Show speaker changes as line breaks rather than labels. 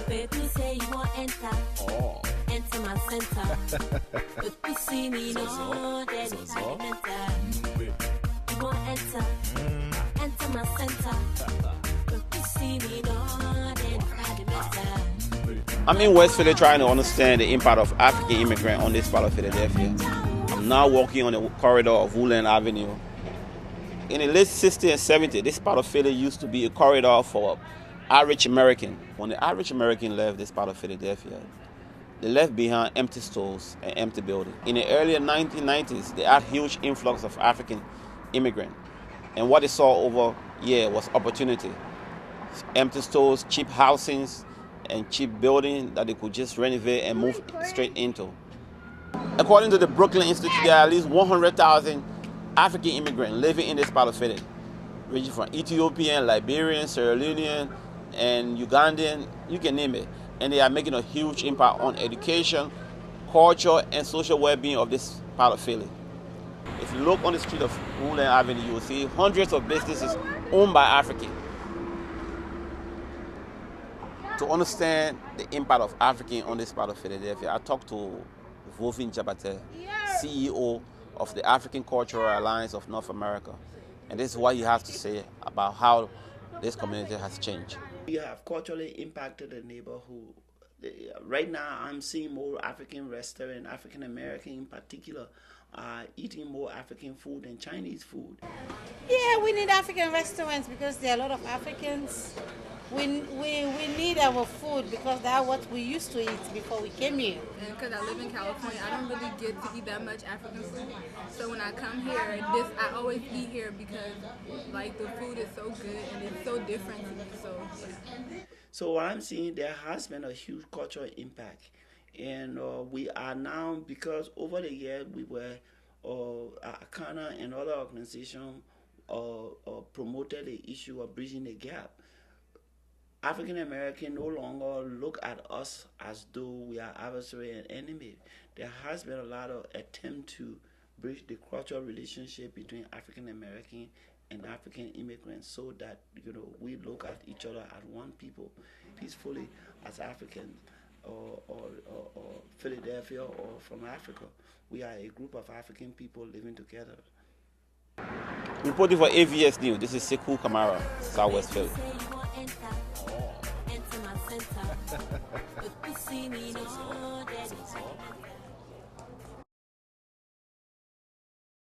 Baby say you want enter.
Oh.
Enter my center. But you see me no, that you want enter. Enter my center. But you see me no, that
I'm in West Philly trying to understand the impact of African immigrant on this part of Philadelphia. I'm now walking on the corridor of Woodland Avenue. In the late 60s and 70s, this part of Philly used to be a corridor for Irish American. When the Irish American left this part of Philadelphia, they left behind empty stores and empty buildings. In the early 1990s, they had huge influx of African immigrants. And what they saw over here was opportunity. Empty stores, cheap housings, and cheap buildings that they could just renovate and move straight into. According to the Brooklyn Institute, there are at least 100,000 African immigrants living in this part of Philly, ranging from Ethiopian, Liberian, Sierra Leonean, and Ugandan, you can name it. And they are making a huge impact on education, culture, and social well-being of this part of Philly. If you look on the street of Woodland Avenue, you will see hundreds of businesses owned by Africans. To understand the impact of African on this part of Philadelphia, I talked to Vovin Jabate, CEO of the African Cultural Alliance of North America. And this is what he has to say about how this community has changed.
We have culturally impacted the neighborhood. Right now, I'm seeing more African restaurants, African American in particular, eating more African food than Chinese food.
Yeah, we need African restaurants because there are a lot of Africans. We need our food because that's what we used to eat before we came here.
And because I live in California, I don't really get to eat that much African food. So when I come here, I always eat here because like the food is so good and it's so different to me.
So what I'm seeing, there has been a huge cultural impact. And we are now, because over the years we were, Akana and other organizations promoted the issue of bridging the gap. African American no longer look at us as though we are adversary and enemy. There has been a lot of attempt to bridge the cultural relationship between African American and African immigrants, so that we look at each other as one people, peacefully as Africans or Philadelphia or from Africa. We are a group of African people living together.
Reporting for AVS News, this is Sekou Kamara, Southwest Philly.
enter my center. But you see me no, that